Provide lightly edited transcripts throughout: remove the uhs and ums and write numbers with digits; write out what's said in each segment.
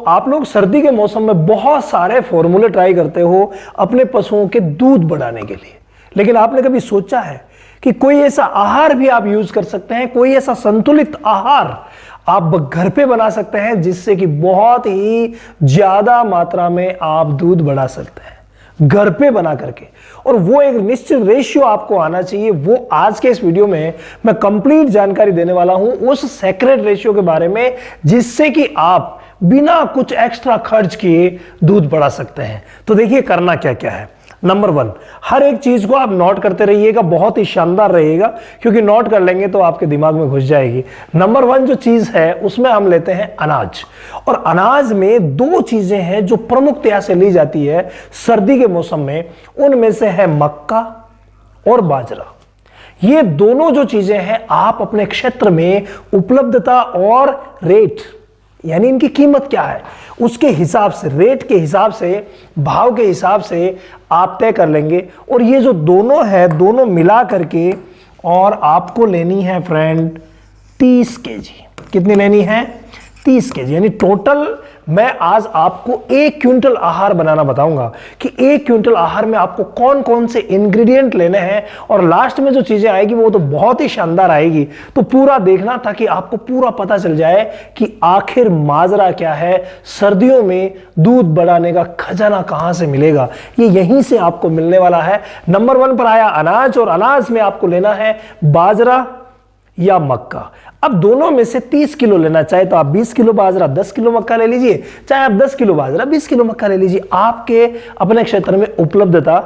आप लोग सर्दी के मौसम में बहुत सारे फॉर्मूले ट्राई करते हो अपने पशुओं के दूध बढ़ाने के लिए, लेकिन आपने कभी सोचा है कि कोई ऐसा आहार भी आप यूज कर सकते हैं, कोई ऐसा संतुलित आहार आप घर पे बना सकते हैं जिससे कि बहुत ही ज्यादा मात्रा में आप दूध बढ़ा सकते हैं घर पे बना करके, और वो एक निश्चित रेशियो आपको आना चाहिए। वो आज के इस वीडियो में मैं कंप्लीट जानकारी देने वाला हूं उस सेक्रेट रेशियो के बारे में, जिससे कि आप बिना कुछ एक्स्ट्रा खर्च किए दूध बढ़ा सकते हैं। तो देखिए करना क्या क्या है। नंबर 1, हर एक चीज को आप नोट करते रहिएगा, बहुत ही शानदार रहेगा, क्योंकि नोट कर लेंगे तो आपके दिमाग में घुस जाएगी। नंबर 1 जो चीज है उसमें हम लेते हैं अनाज, और अनाज में 2 चीजें हैं जो प्रमुखतया से ली जाती है सर्दी के मौसम में, उनमें से है मक्का और बाजरा। ये दोनों जो चीजें हैं आप अपने क्षेत्र में उपलब्धता और रेट, यानी इनकी कीमत क्या है उसके हिसाब से, रेट के हिसाब से, भाव के हिसाब से आप तय कर लेंगे। और ये जो दोनों है, दोनों मिला करके और आपको लेनी है फ्रेंड 30 केजी। कितनी लेनी है? 30 केजी। यानी टोटल मैं आज आपको 1 क्विंटल आहार बनाना बताऊंगा कि 1 क्विंटल आहार में आपको कौन कौन से इंग्रेडिएंट लेने हैं, और लास्ट में जो चीजें आएगी वो तो बहुत ही शानदार आएगी। तो पूरा देखना ताकि आपको पूरा पता चल जाए कि आखिर माजरा क्या है, सर्दियों में दूध बढ़ाने का खजाना कहां से मिलेगा। ये यहीं से आपको मिलने वाला है। नंबर 1 पर आया अनाज, और अनाज में आपको लेना है बाजरा या मक्का। अब दोनों में से 30 किलो लेना, चाहे तो आप 20 किलो बाजरा 10 किलो मक्का ले लीजिए, चाहे आप 10 किलो बाजरा 20 किलो मक्का ले लीजिए, आपके अपने क्षेत्र में उपलब्धता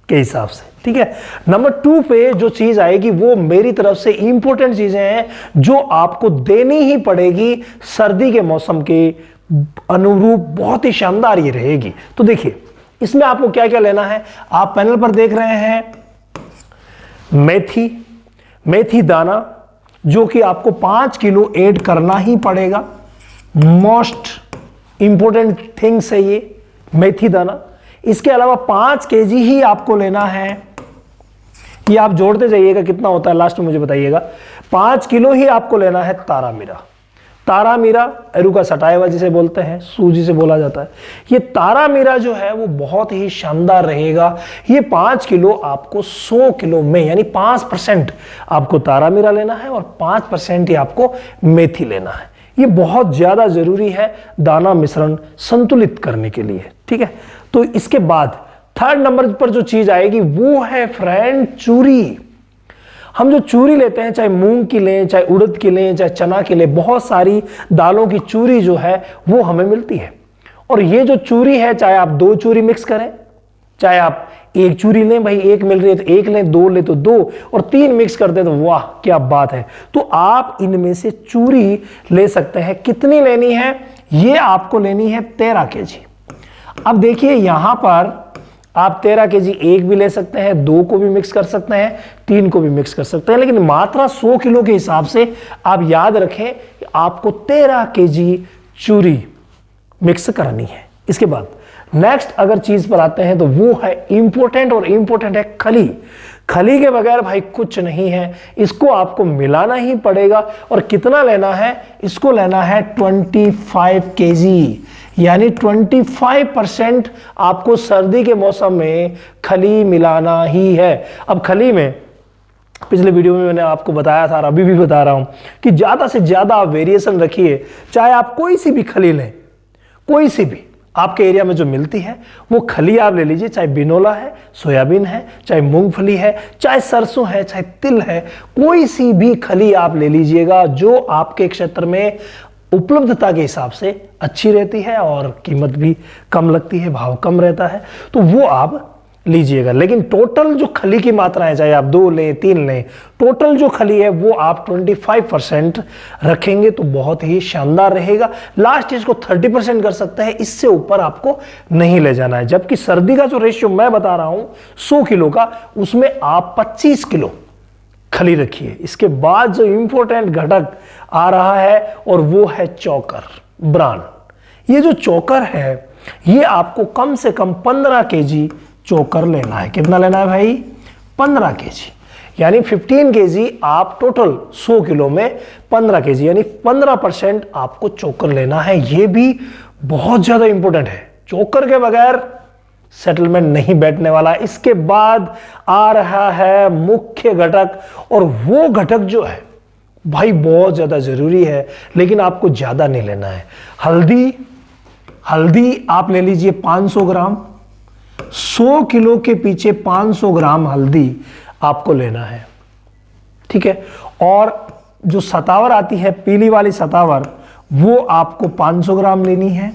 के हिसाब से। ठीक है। नंबर 2 पे जो चीज आएगी वो मेरी तरफ से इंपॉर्टेंट चीजें हैं जो आपको देनी ही पड़ेगी सर्दी के मौसम के अनुरूप, बहुत ही शानदार ये रहेगी। तो देखिए इसमें आपको क्या क्या लेना है। आप पैनल पर देख रहे हैं मेथी दाना, जो कि आपको 5 किलो ऐड करना ही पड़ेगा। मोस्ट इंपोर्टेंट थिंग्स है ये मेथी दाना। इसके अलावा 5 केजी ही आपको लेना है, ये आप जोड़ते जाइएगा कितना होता है लास्ट में मुझे बताइएगा। 5 किलो ही आपको लेना है तारा मीरा, एरुका सटाइवा जिसे बोलते हैं, सूजी से बोला जाता है। ये तारा मीरा जो है वो बहुत ही शानदार रहेगा। ये 5 किलो आपको 100 किलो में, यानी 5% आपको तारा मीरा लेना है और 5% ही आपको मेथी लेना है। ये बहुत ज्यादा जरूरी है दाना मिश्रण संतुलित करने के लिए। ठीक है। तो इसके बाद 3rd नंबर पर जो चीज आएगी वो है फ्रेंड चूरी। हम जो चूरी लेते हैं, चाहे मूंग की लें, चाहे उड़द की लें, चाहे चना की लें, बहुत सारी दालों की चूरी जो है वो हमें मिलती है। और ये जो चूरी है, चाहे आप 2 चूरी मिक्स करें, चाहे आप 1 चूरी लें, भाई 1 मिल रही है तो 1 लें, 2 ले तो 2, और 3 मिक्स कर दें तो वाह क्या बात है। तो आप इनमें से चूरी ले सकते हैं। कितनी लेनी है? ये आपको लेनी है 13 केजी। अब देखिए यहां पर आप 13 केजी 1 भी ले सकते हैं, 2 को भी मिक्स कर सकते हैं, 3 को भी मिक्स कर सकते हैं, लेकिन मात्रा 100 किलो के हिसाब से आप याद रखें कि आपको 13 केजी चूरी मिक्स करनी है। इसके बाद नेक्स्ट अगर चीज पर आते हैं तो वो है इंपॉर्टेंट, और इंपॉर्टेंट है खली के बगैर भाई कुछ नहीं है। इसको आपको मिलाना ही पड़ेगा। और कितना लेना है? इसको लेना है 25 केजी, यानी 25% आपको सर्दी के मौसम में खली मिलाना ही है। अब खली में पिछले वीडियो में मैंने आपको बताया था और अभी भी बता रहा हूं कि ज्यादा से ज्यादा आप वेरिएशन रखिए। चाहे आप कोई सी भी खली लें, कोई सी भी आपके एरिया में जो मिलती है वो खली आप ले लीजिए, चाहे बिनोला है, सोयाबीन है, चाहे मूंगफली है, चाहे सरसों है, चाहे तिल है, कोई सी भी खली आप ले लीजिएगा जो आपके क्षेत्र में उपलब्धता के हिसाब से अच्छी रहती है और कीमत भी कम लगती है, भाव कम रहता है, तो वो आप लीजिएगा। लेकिन टोटल जो खली की मात्रा है, चाहे आप 2 लें 3 लें, टोटल जो खली है वो आप 25% रखेंगे तो बहुत ही शानदार रहेगा। लास्ट इसको 30% कर सकते हैं, इससे ऊपर आपको नहीं ले जाना है। जबकि सर्दी का जो रेशियो मैं बता रहा हूं 100 किलो का, उसमें आप 25 किलो खली रखिए। इसके बाद जो इंपॉर्टेंट घटक आ रहा है और वो है चोकर, ब्रान। ये जो चोकर है ये आपको कम से कम 15 केजी चोकर लेना है। कितना लेना है भाई? 15 केजी, यानी 15 केजी आप टोटल 100 किलो में 15 केजी, यानी 15% आपको चोकर लेना है। ये भी बहुत ज्यादा इंपॉर्टेंट है, चोकर के बगैर सेटलमेंट नहीं बैठने वाला। इसके बाद आ रहा है मुख्य घटक, और वो घटक जो है भाई बहुत ज्यादा जरूरी है, लेकिन आपको ज्यादा नहीं लेना है। हल्दी, हल्दी आप ले लीजिए 500 ग्राम, 100 किलो के पीछे 500 ग्राम हल्दी आपको लेना है, ठीक है। और जो सतावर आती है पीली वाली सतावर, वो आपको 500 ग्राम लेनी है,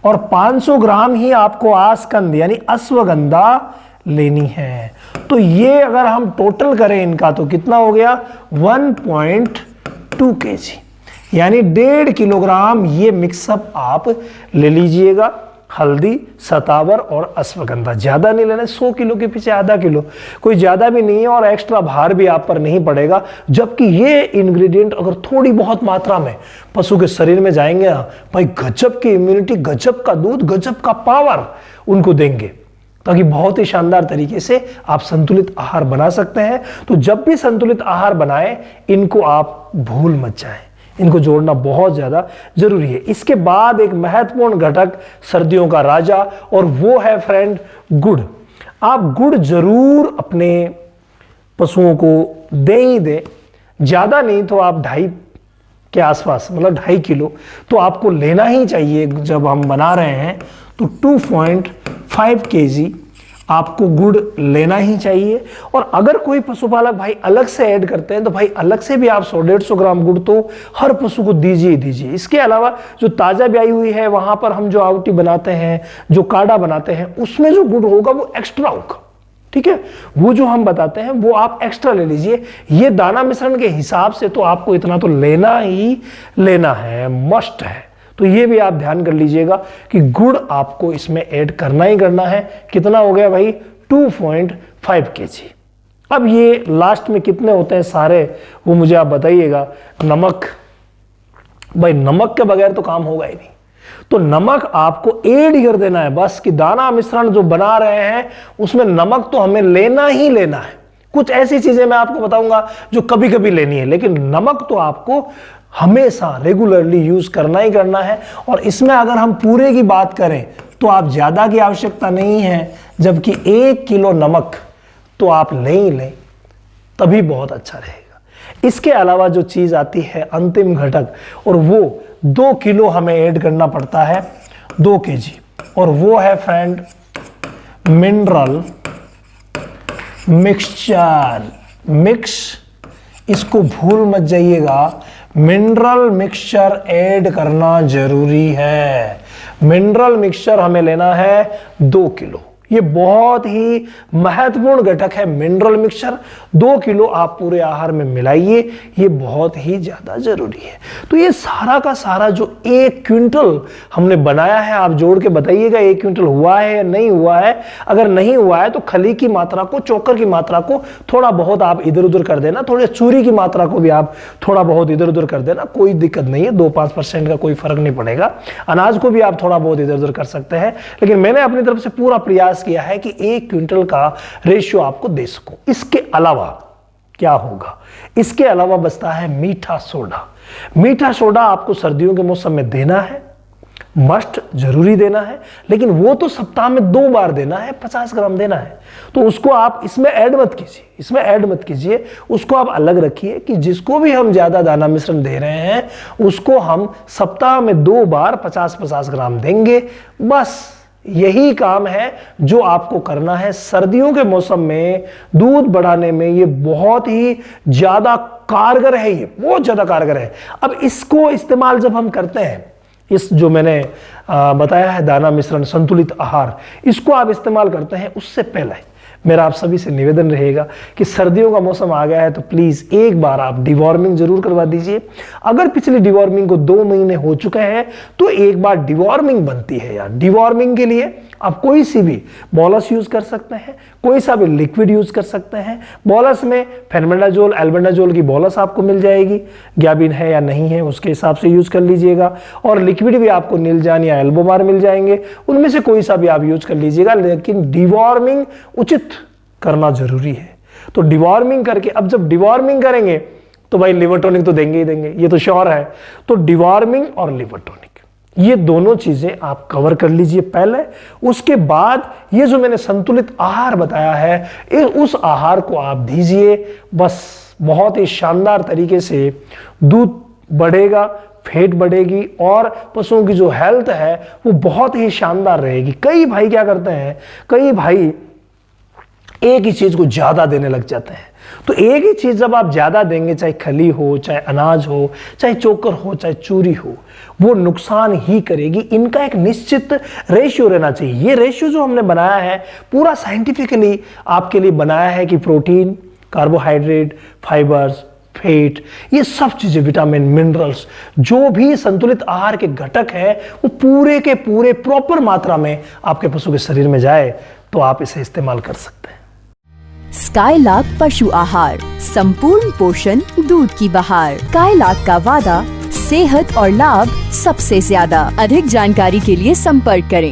और 500 ग्राम ही आपको आस्कंद यानी अश्वगंधा लेनी है। तो ये अगर हम टोटल करें इनका तो कितना हो गया 1.2 kg, यानी 1.5 किलोग्राम ये मिक्सअप आप ले लीजिएगा। हल्दी, सतावर और अश्वगंधा, ज्यादा नहीं लेना, 100 किलो के पीछे आधा किलो, कोई ज्यादा भी नहीं है और एक्स्ट्रा भार भी आप पर नहीं पड़ेगा। जबकि ये इंग्रेडिएंट अगर थोड़ी बहुत मात्रा में पशु के शरीर में जाएंगे ना भाई, गजब की इम्यूनिटी, गजब का दूध, गजब का पावर उनको देंगे, ताकि बहुत ही शानदार तरीके से आप संतुलित आहार बना सकते हैं। तो जब भी संतुलित आहार बनाएं, इनको आप भूल मत जाएं, इनको जोड़ना बहुत ज्यादा जरूरी है। इसके बाद एक महत्वपूर्ण घटक सर्दियों का राजा, और वो है फ्रेंड गुड़। आप गुड़ जरूर अपने पशुओं को दे ही दे, ज्यादा नहीं तो आप 2.5 के आसपास, मतलब 2.5 किलो तो आपको लेना ही चाहिए। जब हम बना रहे हैं तो 2.5 kg आपको गुड़ लेना ही चाहिए। और अगर कोई पशुपालक भाई अलग से ऐड करते हैं तो भाई अलग से भी आप 100-150 ग्राम गुड़ तो हर पशु को दीजिए ही दीजिए। इसके अलावा जो ताजा ब्याई हुई है, वहां पर हम जो आवटी बनाते हैं, जो काढ़ा बनाते हैं, उसमें जो गुड़ होगा वो एक्स्ट्रा होगा, ठीक है। वो जो हम बताते हैं वो आप एक्स्ट्रा ले लीजिए। ये दाना मिश्रण के हिसाब से तो आपको इतना तो लेना ही लेना है, मस्ट है। तो ये भी आप ध्यान कर लीजिएगा कि गुड़ आपको इसमें ऐड करना ही करना है। कितना हो गया भाई 2.5 kg। अब ये लास्ट में कितने होते हैं सारे, वो मुझे आप बताइएगा। नमक, भाई नमक के बगैर तो काम होगा ही नहीं, तो नमक आपको ऐड ही कर देना है बस, कि दाना मिश्रण जो बना रहे हैं उसमें नमक तो हमें लेना ही लेना है। कुछ ऐसी चीजें मैं आपको बताऊंगा जो कभी कभी लेनी है, लेकिन नमक तो आपको हमेशा रेगुलरली यूज करना ही करना है। और इसमें अगर हम पूरे की बात करें तो आप ज्यादा की आवश्यकता नहीं है, जबकि 1 किलो नमक तो आप ले ही लें तभी बहुत अच्छा रहेगा। इसके अलावा जो चीज आती है अंतिम घटक, और वो 2 किलो हमें ऐड करना पड़ता है, 2 kg, और वो है फ्रेंड मिनरल मिक्सचर। मिक्स, इसको भूल मत जाइएगा, मिनरल मिक्सचर ऐड करना जरूरी है। मिनरल मिक्सचर हमें लेना है 2 किलो। ये बहुत ही महत्वपूर्ण घटक है मिनरल मिक्सचर। 2 किलो आप पूरे आहार में मिलाइए, ये बहुत ही ज्यादा जरूरी है। तो ये सारा का सारा जो 1 क्विंटल हमने बनाया है, आप जोड़ के बताइएगा 1 क्विंटल हुआ है या नहीं हुआ है। अगर नहीं हुआ है तो खली की मात्रा को, चोकर की मात्रा को थोड़ा बहुत आप इधर उधर कर देना, थोड़े चूरी की मात्रा को भी आप थोड़ा बहुत इधर उधर कर देना, कोई दिक्कत नहीं है, 2-5% का कोई फर्क नहीं पड़ेगा। अनाज को भी आप थोड़ा बहुत इधर उधर कर सकते हैं, लेकिन मैंने अपनी तरफ से पूरा प्रयास किया है कि 1 क्विंटल का रेशियो आपको दे सकूं। इसके अलावा क्या होगा, इसके अलावा बचता है मीठा सोडा। मीठा सोडा आपको सर्दियों के मौसम में देना है, मस्ट जरूरी देना है, लेकिन वो तो सप्ताह में 2 बार देना है, 50 ग्राम देना है। तो उसको आप इसमें ऐड मत कीजिए, इसमें ऐड मत कीजिए, उसको आप अलग रखिए कि जिसको भी हम ज्यादा दाना मिश्रण दे रहे हैं उसको हम सप्ताह में 2 बार 50-50 ग्राम देंगे। बस यही काम है जो आपको करना है। सर्दियों के मौसम में दूध बढ़ाने में ये बहुत ही ज्यादा कारगर है, ये बहुत ज्यादा कारगर है। अब इसको इस्तेमाल जब हम करते हैं, इस जो मैंने बताया है दाना मिश्रण संतुलित आहार, इसको आप इस्तेमाल करते हैं, उससे पहले मेरा आप सभी से निवेदन रहेगा कि सर्दियों का मौसम आ गया है तो प्लीज एक बार आप डिवॉर्मिंग जरूर करवा दीजिए। अगर पिछली डिवॉर्मिंग को 2 महीने हो चुके हैं तो एक बार डिवॉर्मिंग बनती है यार। डिवॉर्मिंग के लिए आप कोई सी भी बोलस यूज कर सकते हैं, कोई सा भी लिक्विड यूज कर सकते हैं। बोलस में फेनबेंडाजोल, एल्बेंडाजोल की बोलस आपको मिल जाएगी, ग्याबिन है या नहीं है उसके हिसाब से यूज कर लीजिएगा। और लिक्विड भी आपको नीलजान या एल्बोमार मिल जाएंगे, उनमें से कोई सा भी आप यूज कर लीजिएगा, लेकिन डिवॉर्मिंग उचित करना जरूरी है। तो डिवॉर्मिंग करके, अब जब डिवॉर्मिंग करेंगे तो भाई लिवर टॉनिक तो देंगे ही देंगे, ये तो श्योर है। तो डिवॉर्मिंग और लिवर टॉनिक ये दोनों चीजें आप कवर कर लीजिए पहले। उसके बाद ये जो मैंने संतुलित आहार बताया है, उस आहार को आप दीजिए। बस बहुत ही शानदार तरीके से दूध बढ़ेगा, फैट बढ़ेगी और पशुओं की जो हेल्थ है वो बहुत ही शानदार रहेगी। कई भाई क्या करते हैं, कई भाई एक ही चीज को ज्यादा देने लग जाते हैं। तो एक ही चीज जब आप ज्यादा देंगे, चाहे खली हो, चाहे अनाज हो, चाहे चोकर हो, चाहे चूरी हो, वो नुकसान ही करेगी। इनका एक निश्चित रेशियो रहना चाहिए। ये रेशियो जो हमने बनाया है पूरा साइंटिफिकली आपके लिए बनाया है कि प्रोटीन, कार्बोहाइड्रेट, फाइबर्स, फैट, ये सब चीजें, विटामिन, मिनरल्स, जो भी संतुलित आहार के घटक हैं वो पूरे के पूरे प्रॉपर मात्रा में आपके पशु के शरीर में जाए तो आप इसे इस्तेमाल कर सकते हैं। स्काईलार्क पशु आहार, संपूर्ण पोषण, दूध की बहार। स्काईलार्क का वादा, सेहत और लाभ सबसे ज्यादा। अधिक जानकारी के लिए संपर्क करें